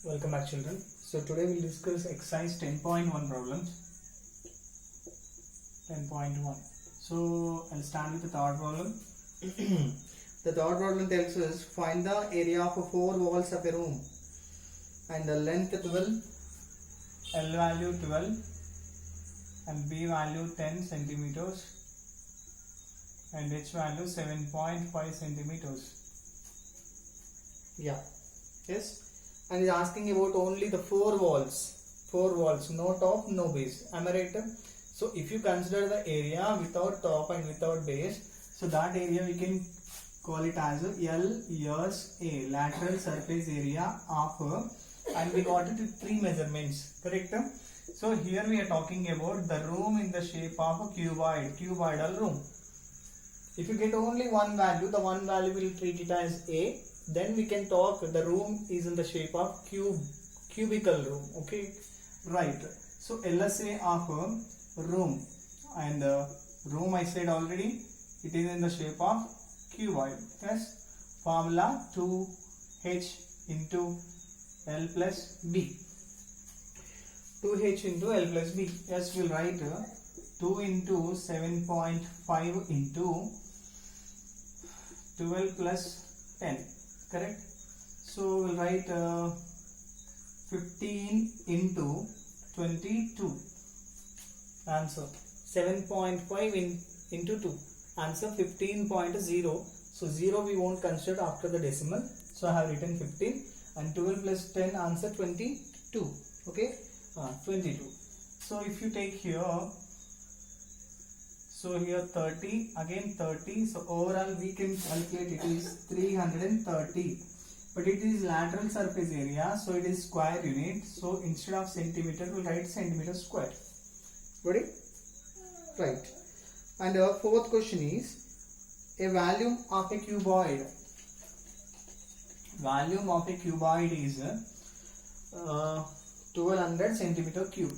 Welcome back, children. So today we'll discuss exercise 10.1 problems. 10.1. So I'll start with the third problem. The third problem tells us find the area of 4 walls of a room and the length 12, L value 12 and B value 10 centimeters and H value 7.5 centimeters. yeah, yes, and is asking about only the 4 walls, no top, no base. Am I right? So if you consider the area without top and without base, So that area we can call it as LSA, lateral surface area of, and we got it with 3 measurements, correct? So here we are talking about the room in the shape of a cuboidal room. if you get only one value, the one value will treat it as A. Then we can talk the room is in the shape of cubical room. Okay, Right. So LSA of a room, and room I said already, it is in the shape of cuboid. Yes. Formula 2H into L plus B. 2H into L plus B. Yes, we'll write 2 into 7.5 into 12 plus 10. Correct? So we'll write 15 into 22. Answer 7.5 into 2. Answer 15.0. So 0 we won't consider after the decimal. So I have written 15 and 12 plus 10 answer 22. Okay, 22. So if you take here, so here 30, again 30, so overall we can calculate it is 330, but it is lateral surface area, so it is square unit. So instead of centimeter we'll write centimeter square. got it? Right. And our fourth question is a volume of a cuboid. Volume of a cuboid is 1200 centimeter cube.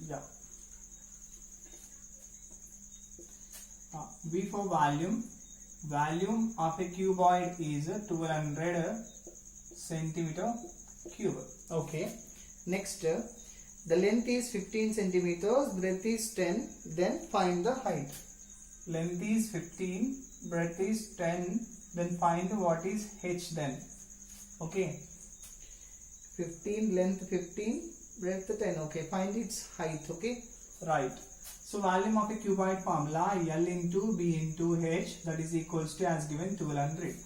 Yeah. V for volume. Volume of a cuboid is 1200 centimeter cube. Okay. Next, the length is 15 centimeters, breadth is 10. Then find the height. Length is 15, breadth is 10. Then find what is h then. Okay. 15, length 15, breadth 10. Okay. Find its height. Okay. Right. So volume of a cuboid formula L into B into H, that is equals to as given 1200,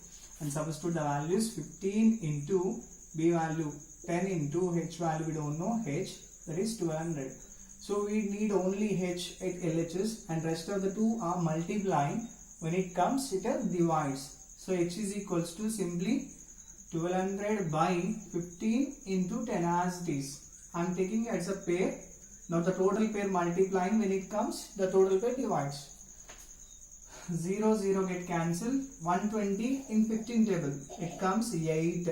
and substitute the values 15 into B value 10 into H value we don't know, H, that is 1200. So we need only H at LHS and rest of the two are multiplying. When it comes it divides. So H is equals to simply 1200 by 15 into 10 as it is. I am taking it as a pair. Now the total pair multiplying, when it comes the total pair divides. 0 0 get cancelled. 120 in 15 table it comes 8.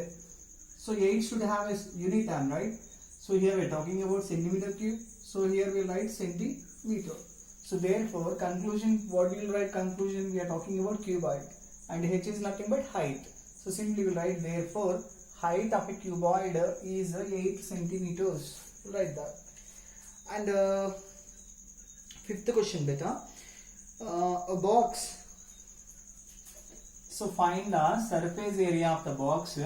So 8 should have a unit term, right? So here we are talking about centimeter cube. So here we will write centimeter. So therefore conclusion, what we will write conclusion, we are talking about cuboid and H is nothing but height. So simply we will write therefore height of a cuboid is 8 centimeters. Write that. And fifth question, beta. A box. So find the surface area of the box.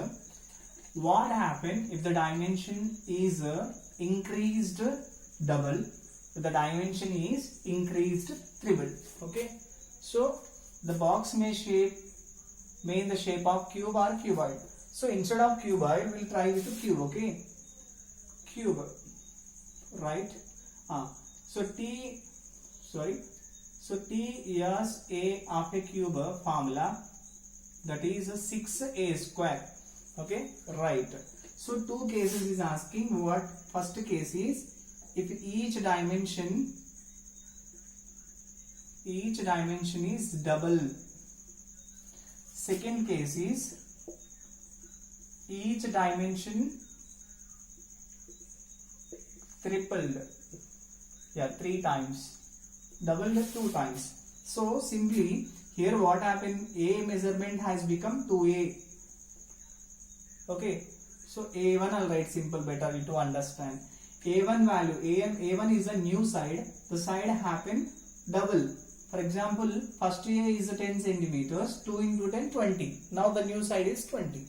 What happen if the dimension is increased double, the dimension is increased triple. Okay, so the box may in the shape of cube or cuboid. So instead of cuboid we'll try with a cube. Okay, cube, right? So TSA of a cube formula, that is 6a square. Okay, right. So two cases is asking. What first case is if each dimension is double. Second case is each dimension tripled. Yeah, 3 times. Doubled 2 times. So simply here what happened, A measurement has become 2A. Okay, so A1 I'll write simple better to understand. A1 value, A1 is a new side. The side happen double. For example, first A is 10 centimeters, 2 into 10, 20. Now the new side is 20.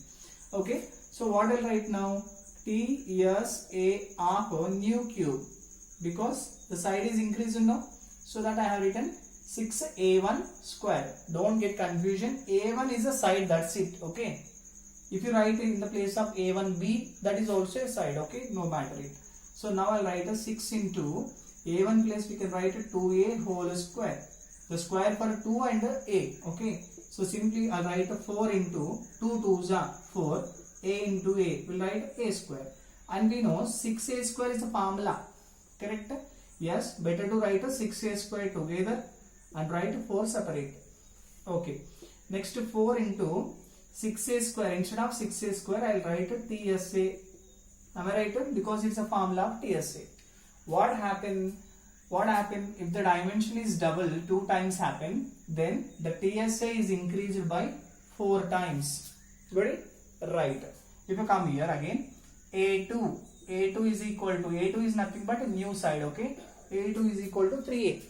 Okay, so what I'll write now? TSA of new cube, because the side is increased now. So that I have written 6A1 square. Don't get confusion. A1 is a side, that's it. Okay. If you write in the place of A1B, that is also a side. Okay, no matter it. So now I'll write a 6 into A1 place we can write a 2A whole square. The square for 2 and A. Okay. So simply I'll write a 4 into 2 2s are 4. A into A. We'll write A square. And we know 6A square is a formula. Correct? Yes. Better to write a 6A square together and write 4 separate. Okay. Next 4 into 6A square. Instead of 6A square, I'll write a TSA. Am I right? Because it's a formula of TSA. What happen if the dimension is double, 2 times happen, then the TSA is increased by 4 times. Got it? Right. If you come here again, A2 is equal to, A2 is nothing but a new side. Okay. A2 is equal to 3A.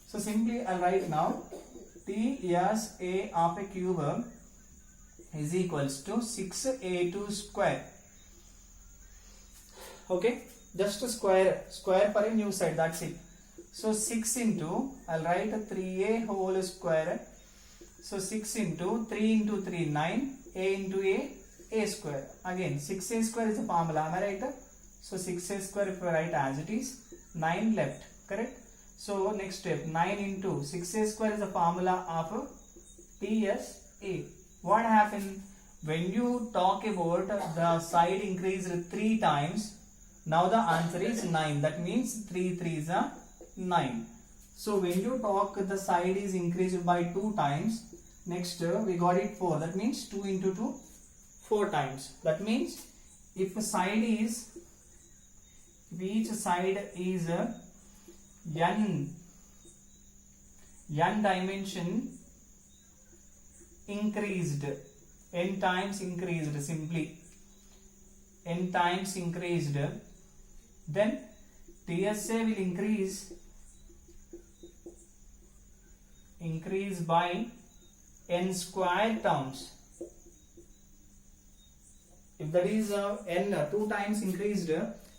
So simply I'll write now TSA of a cube is equals to 6A2 square. Okay, just a square for a new side, that's it. So 6 into, I'll write a 3A whole square. So 6 into 3 into 3, 9. A into A square. Again 6A square is a formula, am I right? So 6A square if I write as it is, 9 left, correct? So next step, 9 into 6A square is a formula of TSA. What happened? When you talk about the side increased 3 times, now the answer is 9. That means 3 3s are 9. So when you talk the side is increased by 2 times, next we got it 4. That means 2 into 2, 4 times. That means if each side is n dimension increased, n times increased, simply n times increased, then TSA will increase by n square terms. If that is n 2 times increased,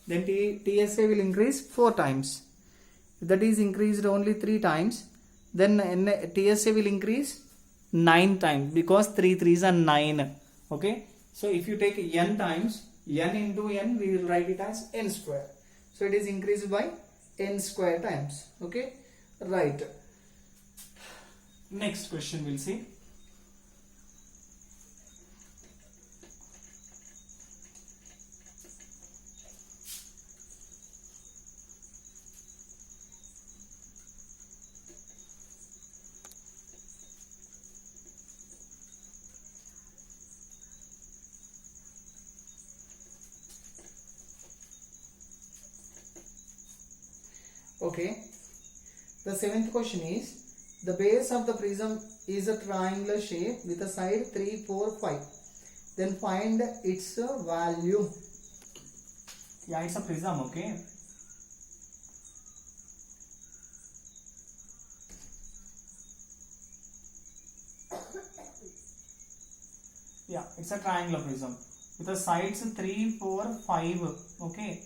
then TSA will increase 4 times. If that is increased only 3 times, then TSA will increase 9 times, because 3 3s are 9. Okay, so if you take n times, n into n, we will write it as n square. So it is increased by n square times. Okay, right. Next question we'll see. Okay, the 7th question is, the base of the prism is a triangular shape with a side 3, 4, 5. Then find its value. Yeah, it's a prism, okay. Yeah, it's a triangular prism with the sides 3, 4, 5, okay.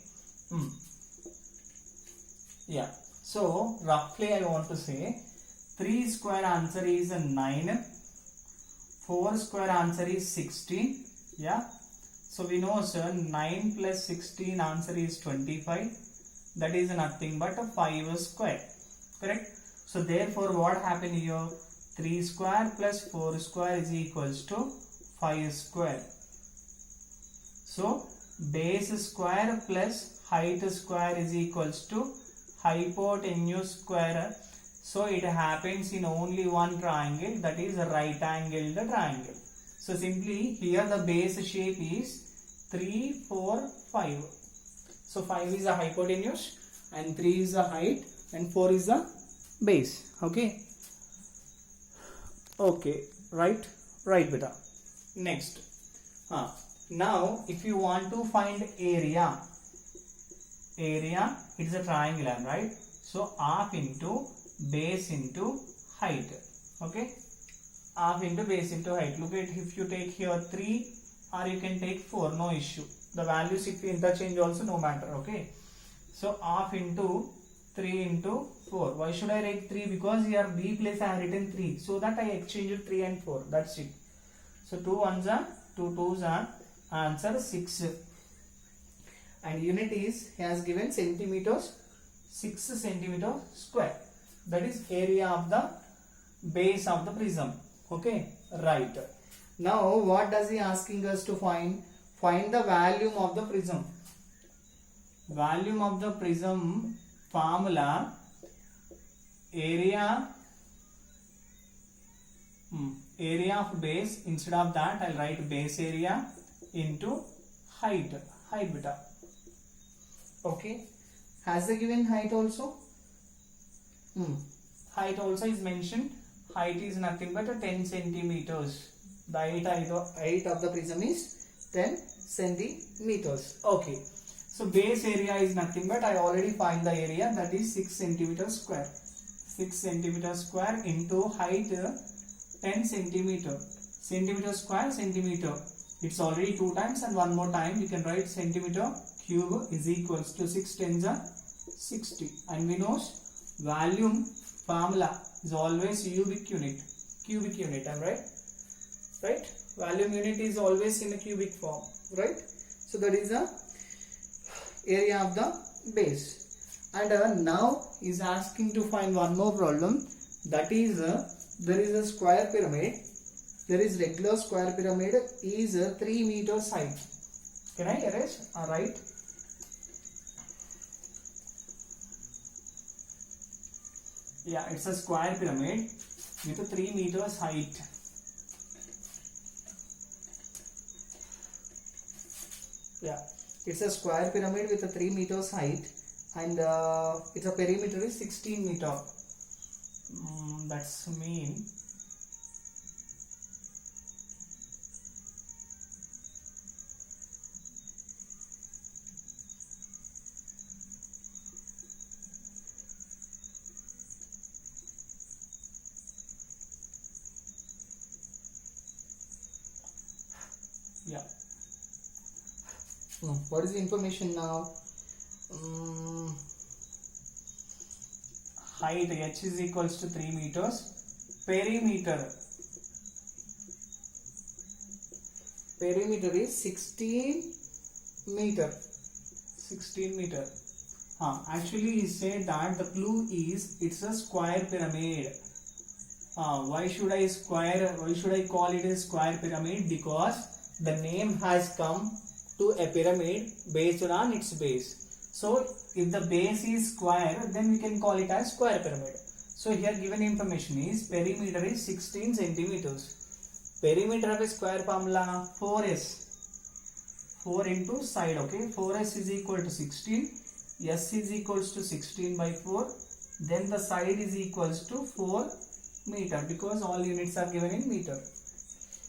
Yeah, so roughly I want to say 3 square answer is 9, 4 square answer is 16. Yeah, so we know, sir, 9 plus 16 answer is 25. That is nothing but 5 square, correct? So therefore what happened here? 3 square plus 4 square is equals to 5 square. So base square plus height square is equals to hypotenuse square. So it happens in only one triangle, that is a right angled triangle. So simply here the base shape is 3, 4, 5. So 5 is the hypotenuse and 3 is the height and 4 is the base. Okay. Okay. Right beta. Next. Now if you want to find area, it's a triangle, right? So half into base into height. Okay, half into base into height. Look at, if you take here 3 or you can take 4, no issue. The values if you interchange also no matter. Okay, so half into 3 into 4. Why should I write 3? Because here B place I have written 3, so that I exchanged 3 and 4. That's it. So 2 ones are 2 twos are answer 6. And unit is, he has given centimeters, 6 centimeter square. That is area of the base of the prism. Okay, right. Now what does he asking us to find? Find the volume of the prism. Volume of the prism formula, area of base. Instead of that I'll write base area into height beta. Okay, has the given height also? Height also is mentioned. Height is nothing but 10 centimeters. The height of the prism is 10 centimeters. Okay, so base area is nothing but, I already find the area, that is 6 centimeters square. 6 centimeters square into height 10 centimeter. Centimeter square, centimeter. It's already 2 times, and one more time we can write centimeter cube is equals to 6 tens are 60. And we know volume formula is always cubic unit. I'm right? Right? Volume unit is always in a cubic form, right? So that is the area of the base. And now is asking to find one more problem. That is, there is a square pyramid. There is regular square pyramid is 3 meters height. Can I erase? Alright. Yeah, it's a square pyramid with a 3 meters height. Yeah, it's a square pyramid with a 3 meters height, and its a perimeter is 16 meter. That's mean. Yeah. What is the information now? Height h is equals to 3 meters. Perimeter is 16 meter. 16 meter. Actually he said that the clue is it's a square pyramid. Why should I call it a square pyramid? Because the name has come to a pyramid based on its base. So if the base is square, then we can call it as square pyramid. So here given information is perimeter is 16 centimeters. Perimeter of a square formula 4s. 4 into side. Okay, 4s is equal to 16. S is equals to 16 by 4. Then the side is equals to 4 meter, because all units are given in meter.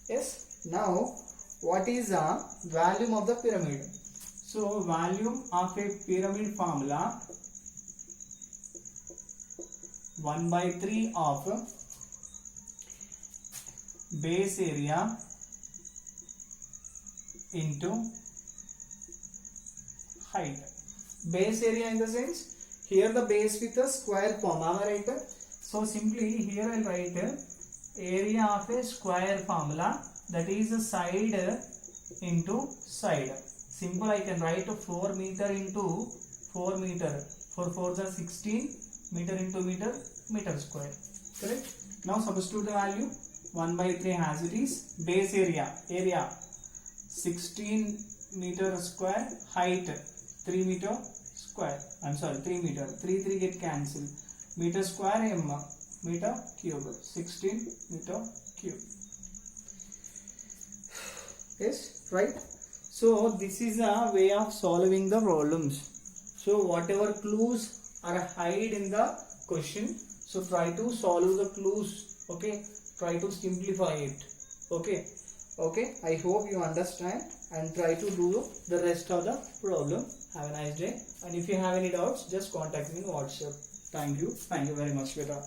Yes. Now what is the volume of the pyramid? So volume of a pyramid formula 1 by 3 of base area into height. Base area in the sense, here the base with a square form, am I right? So simply here I will write area of a square formula, that is side into side. Simple, I can write 4 meter into 4 meter. 4 4s are 16, meter into meter, meter square. Correct? Now substitute the value. 1 by 3 as it is. Base area 16 meter square, height 3 meter square. 3 meter. 3 get cancelled. Meter square m, meter cube, 16 meter cube. Yes, right? So this is a way of solving the problems. So whatever clues are hide in the question, so try to solve the clues. Okay, try to simplify it. Okay, Okay, I hope you understand and try to do the rest of the problem. Have a nice day, and if you have any doubts, just contact me on WhatsApp. Thank you very much, beta.